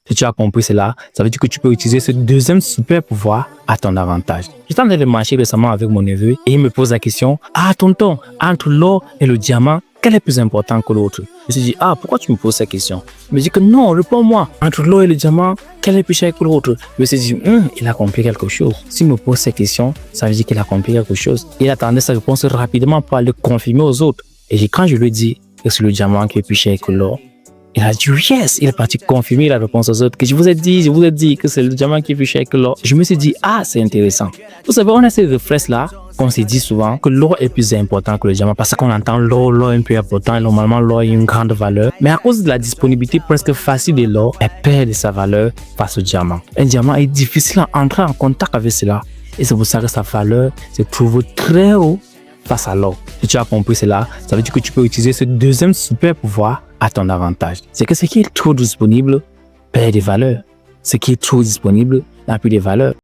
Si tu as compris cela, ça veut dire que tu peux utiliser ce deuxième super pouvoir à ton avantage. J'étais en train de marcher récemment avec mon neveu et il me pose la question, ah tonton, entre l'or et le diamant, quel est plus important que l'autre? Je me suis dit, ah, pourquoi tu me poses cette question? Il me dit que non, réponds-moi. Entre l'or et le diamant, quel est plus cher que l'autre? Je me suis dit, il a compris quelque chose. S'il me pose cette question, ça veut dire qu'il a compris quelque chose. Il attendait sa réponse rapidement pour aller confirmer aux autres. Et quand je lui ai dit que c'est le diamant qui est plus cher que l'or, il a dit yes, il est parti confirmer la réponse aux autres, que je vous ai dit que c'est le diamant qui est plus cher que l'or. Je me suis dit, ah, c'est intéressant. Vous savez, on a ces réflexes-là, qu'on se dit souvent que l'or est plus important que le diamant parce qu'on entend l'or est un peu important et normalement l'or a une grande valeur. Mais à cause de la disponibilité presque facile de l'or, elle perd de sa valeur face au diamant. Un diamant est difficile à entrer en contact avec cela et c'est pour ça que sa valeur se trouve très haut face à l'or. Si tu as compris cela, ça veut dire que tu peux utiliser ce deuxième super pouvoir à ton avantage. C'est que ce qui est trop disponible perd des valeurs. Ce qui est trop disponible n'a plus de valeur.